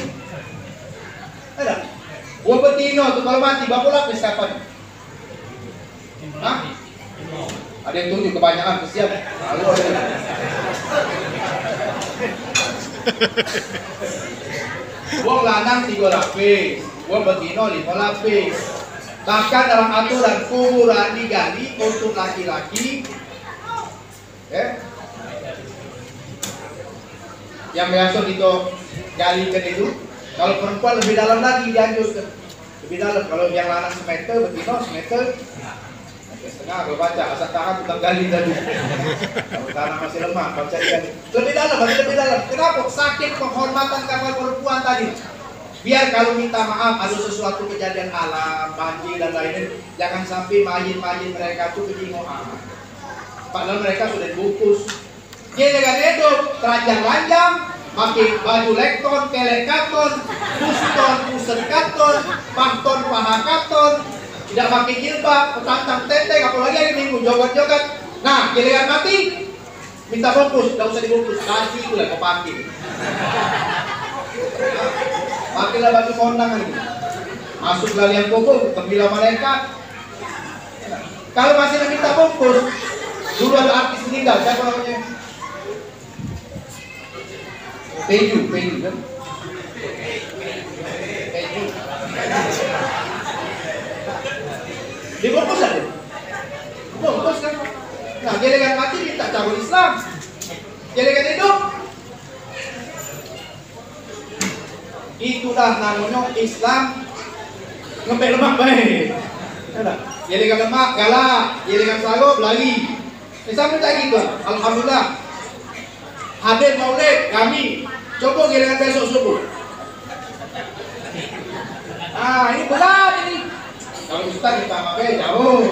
[SPEAKER 1] Ada. Gua betino tuh kalau mati bapak lapis kapan? Hah? Ada yang tunjuk kebanyakan kesiap. Gua lanang 3 lapis, gua betino 5 lapis. Bahkan dalam aturan kuburan digali untuk laki-laki, yang biasa itu galikan itu. Kalau perempuan lebih dalam lagi dianjurkan. Lebih dalam. Kalau yang lanang semeter, betino semeter. Setengah kalau baca asal tahan tukang gali tadi. Kalau tanah masih lemah, baca digali. Lebih dalam, lebih dalam. Kenapa? Sakit penghormatan kapal perempuan tadi. Biar kalau minta maaf ada sesuatu kejadian alam, banjir dan lainnya, jangan sampai mayit-mayit mereka tuh kejingoan. Padahal mereka sudah dibungkus. Dia dengan hidup teranjang-lanjang, pakai baju lekton, kelek katon, puston, pusen katon, pahton, paha katon, tidak pakai jilbab, petantang teteng, apalagi hari Minggu joget-joget. Nah, giliran mati, minta bungkus, tidak usah dibungkus, kasih itu lah kau pakai. Pakailah baju kondangan ini. Masuk galian kubur, gembira malaikat. Kalau masih minta bungkus, dulu ada artis meninggal, siapa namanya? Peju kan? Peju. Dibungkus aja. Bungkus kan? Nah, giliran mati minta cabut Islam. Giliran hidup, itulah namanya Islam ngempet lemak baik. Giliran lemak galak, giliran selalu lari. Islam tak gitu. Alhamdulillah. Hadir maulid kami. Coba giliran besok subuh. Ah, ini berat ini. Kalau Ustaz kita pakai jauh.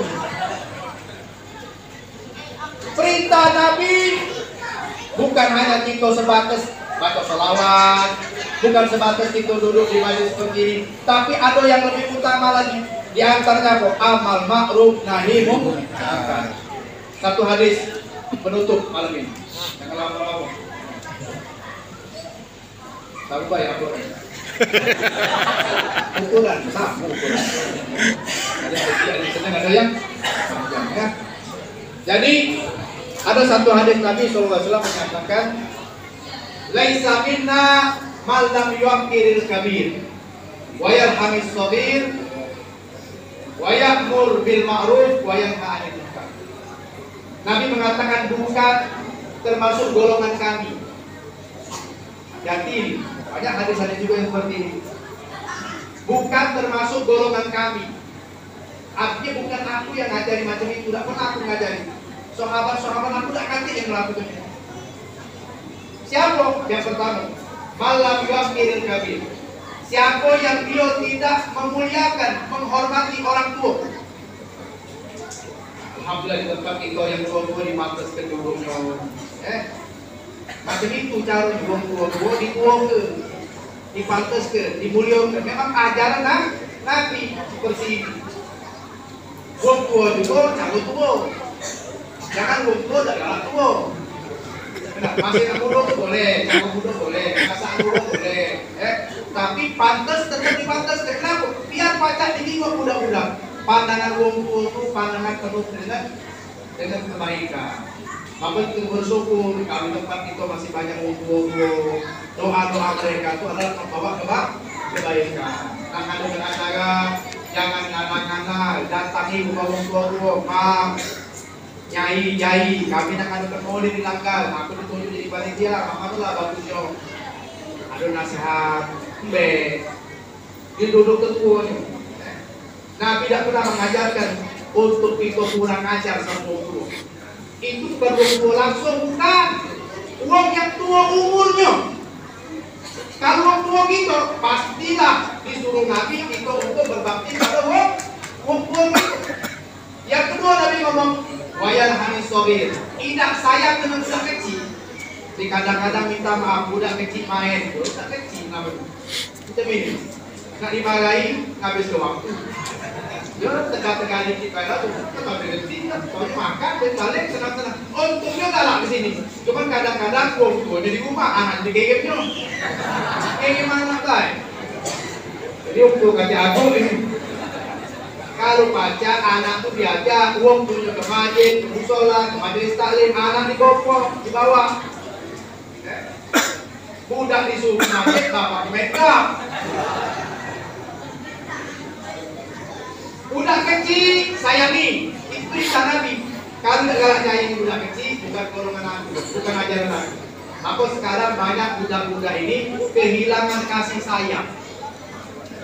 [SPEAKER 1] Perintah Nabi bukan hanya kita sebatas baca selawat, bukan sebatas kita duduk di majelis seperti ini, tapi ada yang lebih utama lagi. Di antaranya apa? Amal ma'ruf nahi munkar. Satu hadis penutup malam ini. Jangan lama-lama. Tahu apa ya aku? Ukuran sama ukuran. Ada yang panjang ya. Jadi ada satu hadis Nabi SAW mengatakan, laisa minna mal lam yuqiril kabir wa yarhamis shaghir wa ya'mur bil ma'ruf wa yanha 'anil munkar. Nabi mengatakan bukan termasuk golongan kami. Hati-hati, banyak hadis-hadis juga yang seperti ini. Bukan termasuk golongan kami. Artinya bukan aku yang ngajari macam itu, tidak pernah aku ngajari. Sahabat-sahabat aku tidak akan yang melakukan itu. Siapa? Yang pertama, malam yuqiril kabir. Siapa yang dia tidak memuliakan, menghormati orang tua. Alhamdulillah di tempat kita yang tua-tua dimaksudkan dulunya. Macam itu cara orang tua ke, dipantas ke, dimuliakan. Memang ajaran Nabi seperti ini. Orang tua juga jangan tua. Jangan orang tua tak galak tua. Masih anak muda boleh, jangan muda boleh, masa muda boleh. Tapi pantas tetap dipantas. Kenapa? Biar pacak tinggi tengok budak-budak, pandangan wong tua itu pandangan penuh dengan kebaikan. Maka kita bersyukur kami tempat itu masih banyak wong tua. Doa-doa mereka itu adalah membawa kebaikan. Nah, dengan cara jangan ngana-ngana, datangi rumah wong tua, Mam, Nyai, kami nak ada maulid di Langgar. Aku ditunjuk jadi panitia, alhamdulillah bagusnya. Ada nasihat, dia duduk ketuanya. Nabi tidak pernah mengajarkan untuk kita kurang ajar sama guru. Itu bukan guru langsung, bukan. Uang yang tua umurnya. Kalau orang tua kita, pastilah disuruh Nabi kita untuk berbakti pada orang tua. Yang kedua Nabi ngomong, wayar hanis sobir. Tidak sayang dengan budak kecil. Jadi kadang-kadang minta maaf, budak kecil main, budak kecil namanya. Kita minum. Nak dimarahi, habis ke waktu. Ya, tegak-tegak dikit kayak itu, kita berhenti, soalnya makan, dan balik senang-senang. Untungnya galak di sini. Cuman kadang-kadang orang tuanya di rumah, anak di gegepnya. Gimana anak lain? Jadi untuk kasih aku ini. Kalau baca anak itu diajak, uang punya ke masjid, ke musola, ke majelis taklim, anak dikopok, dibawa. Budak disuruh ke masjid, bapak make-up. Budak kecil sayangi, itu perintah Nabi. Kalau tidak galak sayangi budak kecil, bukan golongan aku, bukan ajaran aku. Maka sekarang banyak budak-budak ini kehilangan kasih sayang.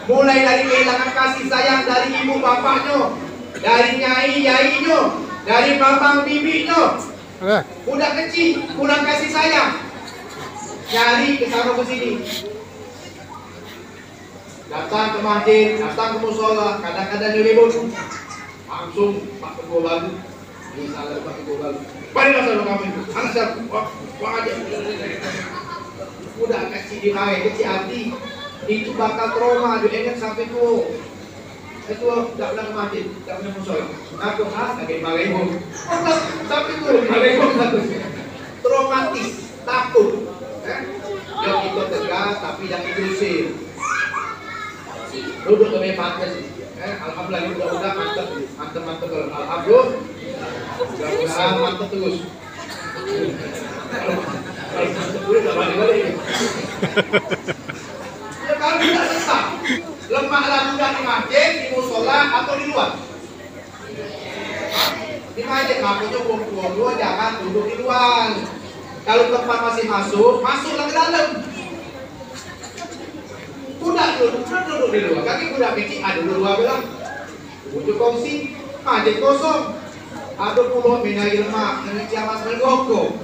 [SPEAKER 1] Mulai dari kehilangan kasih sayang dari ibu bapaknya, dari nyai-nyainya, dari babang bibinya. Budak kecil kurang kasih sayang, nyari ke sana ke sini. Datang ke masjid, datang ke musola, kadang-kadang diribut. Langsung Pak Ketua baru, misalnya Pak Ketua baru. Marilah saudara kami, anak saya, wah aja. Udah kecil dimarahin, kecil hati, itu bakal trauma, dia ingat sampai itu. Ketua tidak pernah ke masjid, tidak pernah musola. Aku lagi dimarahin. Sampai itu dimarahin traumatis, takut. Yang itu tegas, tapi yang itu diusir. Duduk ke meja alhamdulillah udah mantep alhamdulillah mudah-mudahan mantep terus. Ya kalau tidak tetap lemahlah budak di masjid, di musola atau di luar. Di masjid makanya dua jangan duduk di luar. Kalau tempat masih masuklah ke dalam. Budak duduk di luar, kaki budak kecil ada dua bilang untuk kongsi, masjid kosong, ada pulau minai lemak, nenek ciamat menggokok.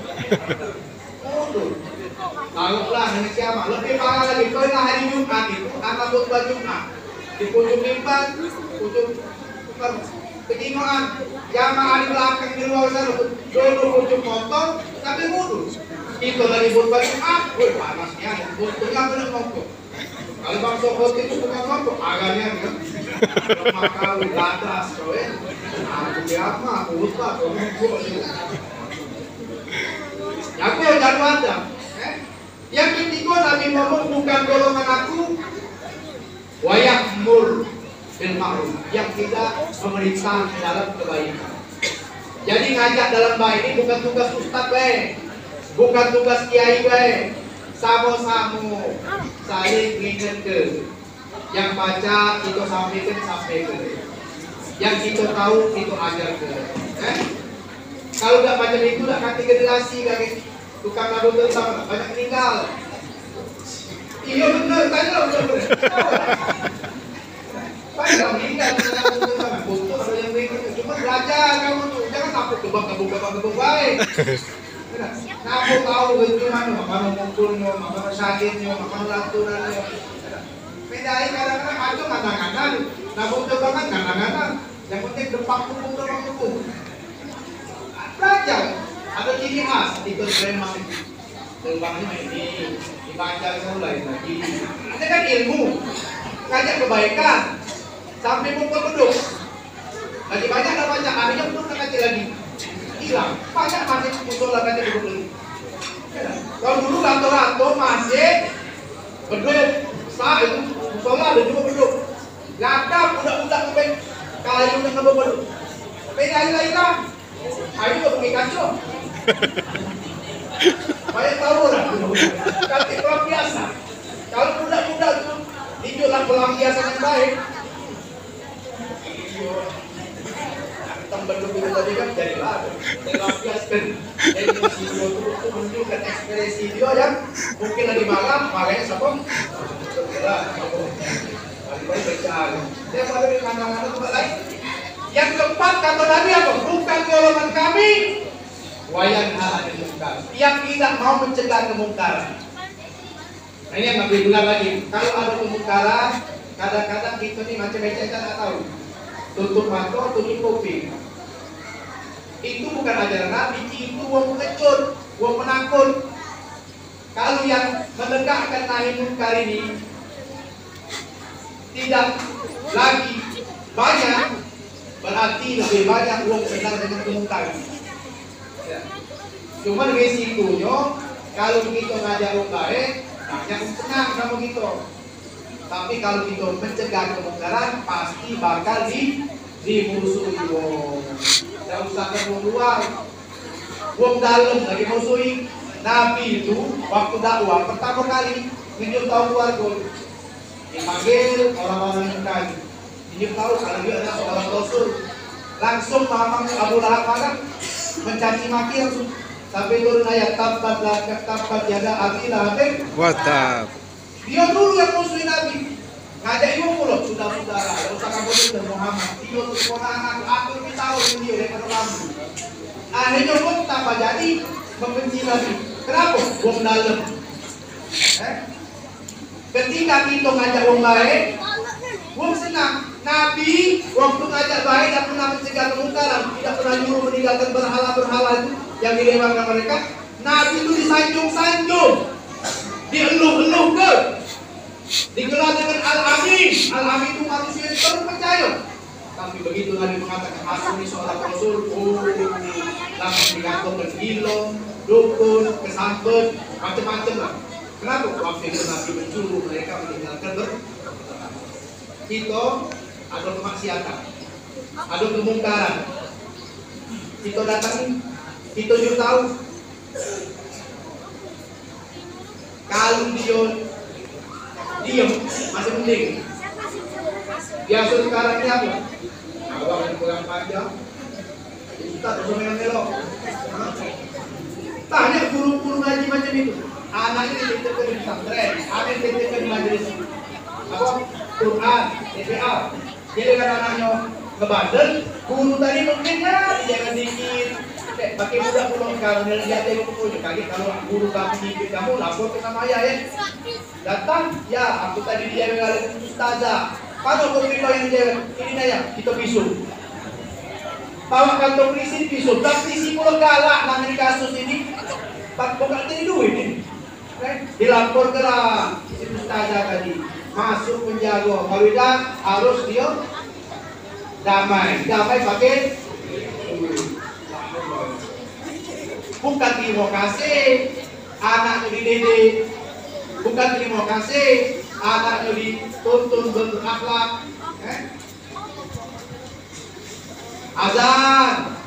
[SPEAKER 1] Taruhlah nenek ciamat, lebih parah lagi, pernah hari Jumat itu, anak khutbah Jumat, di pucuk mimbar, pucuk ketingoan, jamaah di belakang di luar sana, duduk pucuk motor, tapi mundur. Itu lagi khutbah Jumat, panasnya, untungnya benar ngokok. Kalau Bang Sohot itu bukan ngomong, agaknya kan maka gadas, aku diapa, utah, ngomong aku jatuh ada. Yang ketiga Nabi ngomong bukan golongan aku, wayakmur bil ma'ruf, yang tidak memerintah dalam kebaikan. Jadi ngajak dalam baik ini bukan tugas ustaz bukan tugas kiai sama-sama saling mengingatkan. Yang baca itu sampaikan. Yang kita tahu itu ajarkan. Kalau nggak macam itu lah ganti generasi lagi. Tukang nabung sama banyak meninggal. Iya benar, tanya benar. Banyak meninggal sama. Betul ada yang begitu. Cuma belajar kamu tuh, jangan takut gebak baik. Aku tahu bagaimana makanan mukulnya, makanan sakitnya, makanan laturannya. Bedain kadang-kadang ada kadang-kadang, nabung tebangan kadang-kadang. Yang penting depak punggung. Belajar, ada ciri khas ikut preman. Terbangnya ini, dibaca mulai lagi. Ada kan ilmu, ngajak kebaikan, sampai pukul beduk. Lagi banyak dah baca, akhirnya beduk nak kacil lagi. Hilang, banyak masjid musola kan di beduk. Kalau dulu kantor-kantor masjid beduk, sah itu musola ada juga beduk. Gak ada budak-budak ayu na kababalo. May ayu ka. Ayu ka kung ikacho. Banyak tahu lah. Tapi pelampiasan. Kalau budak-budak itu tunjuklah pelampiasan yang baik. Tambah dulu tadi kan dari lado. Pelampiaskan. Jadi video itu menunjukkan ekspresi dia yang mungkin lagi malam, makanya siapa? Baik berjalan. Dia pada di mana-mana tempat lain. Yang keempat kata Nabi apa? Bukan golongan kami. Wayanha 'anil munkar, yang tidak mau mencegah kemungkaran. Nah ini yang Nabi bilang lagi, kalau ada kemungkaran, kadang-kadang kita nih macam kita tidak tahu. Tutup mata, tutup kuping. Itu bukan ajaran Nabi, itu wong pengecut, wong penakut. Kalau yang menegakkan nahi munkar ini tidak lagi banyak, berarti lebih banyak wong senang dengan kemungkaran. Ya. Cuma resikonya kalau kita ngajak orang baik, banyak yang senang sama kita. Tapi kalau kita mencegah kemungkaran, pasti bakal dimusuhi wong. Tidak usah ke wong luar, wong dalam lagi musuhi. Nabi itu waktu dakwah pertama kali tunjuk tahu keluarga, dipanggil orang-orang yang tadi, tunjuk tahu kalau dia adalah seorang rasul. Langsung mamang Abu Lahab marah, mencaci maki langsung sampai turun ayat tabat yada abi lahabin
[SPEAKER 2] Watab.
[SPEAKER 1] dia dulu yang musuhin Nabi, ngajak ibu mulut saudara, tidak usah kamu dan Muhammad, dia tuh sekolah aku lebih tahu dia daripada kamu. Akhirnya pun tambah jadi membenci Nabi. Kenapa? Wong dalam. Ketika kita ngajak wong baik, wong senang. Nabi waktu ngajak baik tidak pernah mencegah kemungkaran, tidak pernah nyuruh meninggalkan berhala-berhala itu yang dilewatkan mereka. Nabi itu disanjung-sanjung, dieluh-eluhkan, digelar dengan Al-Amin. Al-Amin itu manusia yang terpercaya. Tapi begitu Nabi mengatakan aku ini seorang Rasul, langsung dikatakan gila, dukun, kesambet, macam-macam lah. Kenapa? Waktu itu Nabi menyuruh mereka meninggalkan kita ada kemaksiatan, ada kemungkaran. Kita datang, kita juga tahu. Kalau dia diam, masih mending. Biasa sekarang ini apa? Awal yang kurang panjang, kita terus melo-melo. Tanya guru-guru ngaji macam itu. Anaknya dititipkan di pesantren, ada yang dititipkan di majelis apa? Quran, TPA. Jadi kan anaknya ngebandel, guru tadi mungkin ya jangan dikit. Pakai mudah pulang kalau dia tengok punya kaget kalau guru kamu dikit kamu lapor ke sama ayah ya. Datang, ya aku tadi dia dengan ustazah. Pada waktu kita yang dia ini naya kita bisu. Bawa kantong polisi bisu. Praktisi pulau galak namanya kasus ini. Bukan jadi duit ini. Dilapor ke si ustazah tadi. Masuk penjaga, kalau tidak harus dia damai pakai bukan terima kasih anaknya dididik, bukan terima kasih anaknya dituntun berakhlak. Azan,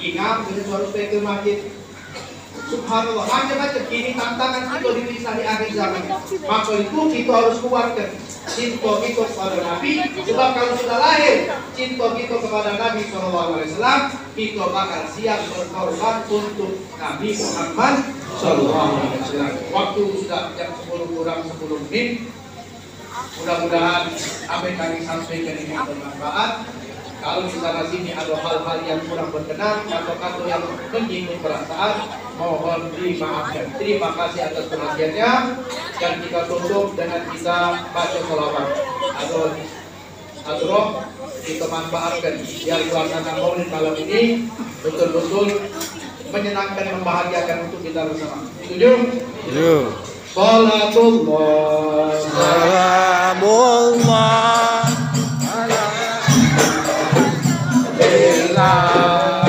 [SPEAKER 1] ingat kita harus pergi ke masjid. Subhanallah, macam-macam ini tantangan kita di akhir zaman. Maka itu kita harus keluarkan cinta kita kepada Nabi. Sebab kalau sudah lahir cinta kita kepada Nabi SAW, kita bakal siap berkorban untuk Nabi Muhammad SAW. Waktu sudah jam 10 kurang 10 menit. Mudah-mudahan apa yang kami sampaikan ini bermanfaat. Kalau di sana sini ada hal-hal yang kurang berkenan atau yang menyinggung perasaan, mohon dimaafkan. Terima kasih atas perhatiannya dan kita tutup dengan kita baca sholawat. Adroh kita manfaatkan biar suasana maulid malam ini betul-betul menyenangkan dan membahagiakan untuk kita bersama. Setuju?
[SPEAKER 2] Setuju.
[SPEAKER 1] Salatullah.
[SPEAKER 2] Salamullah.
[SPEAKER 3] Salam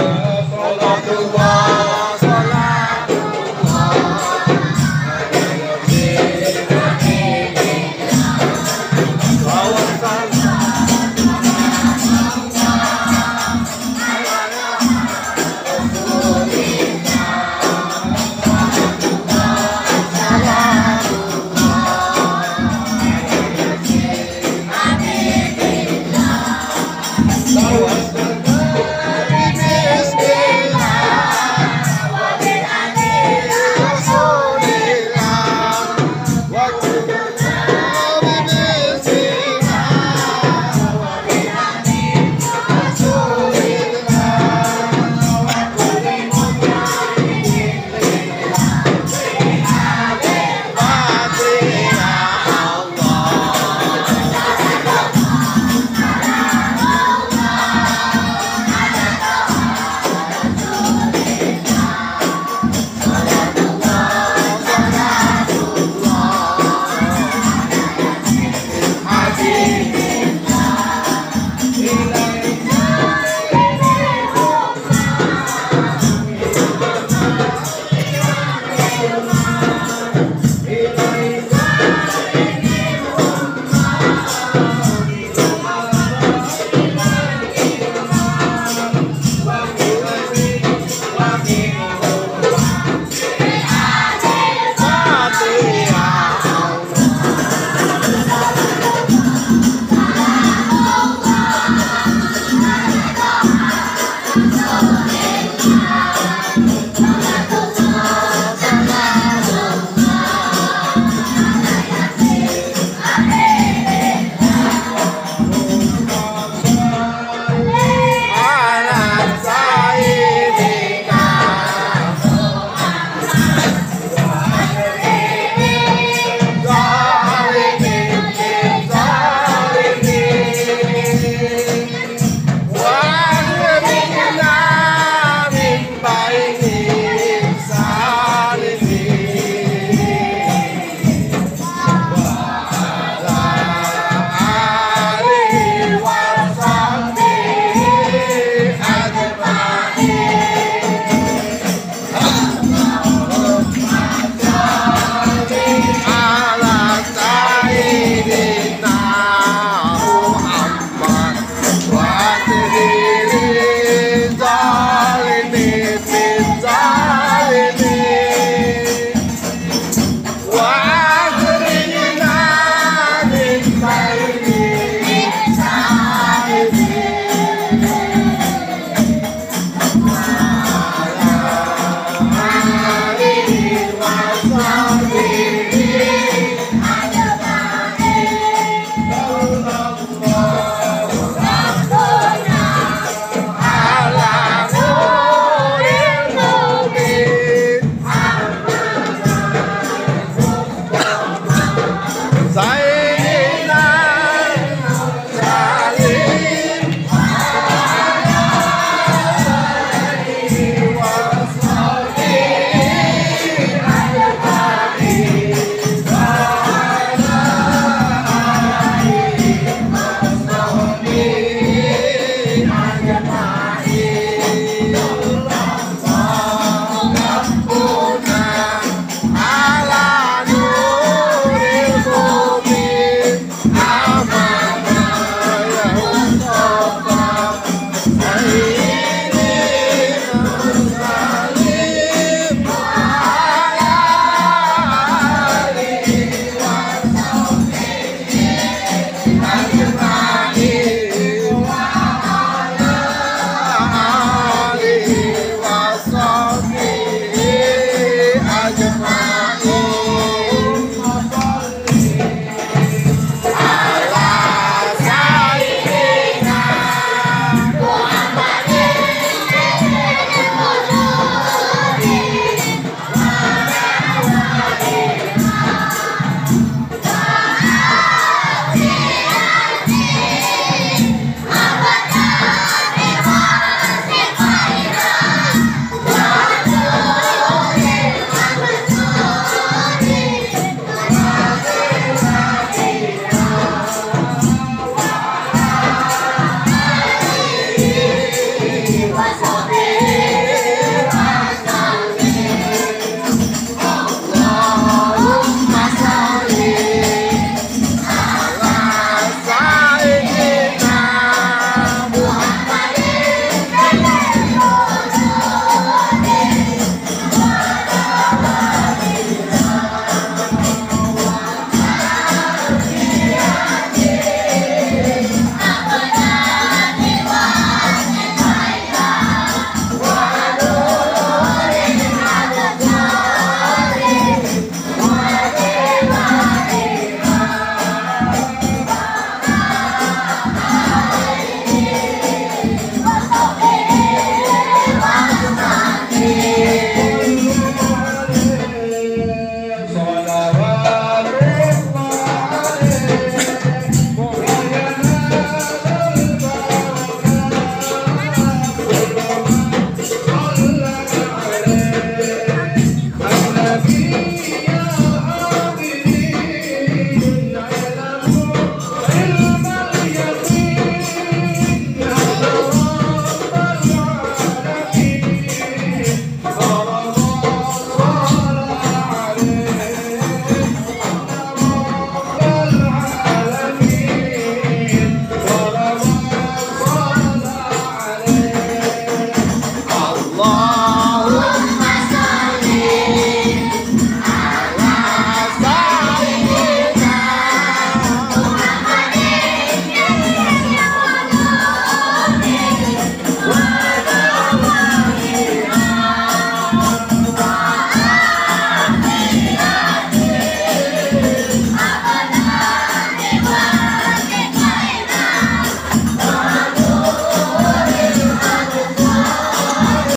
[SPEAKER 3] Saya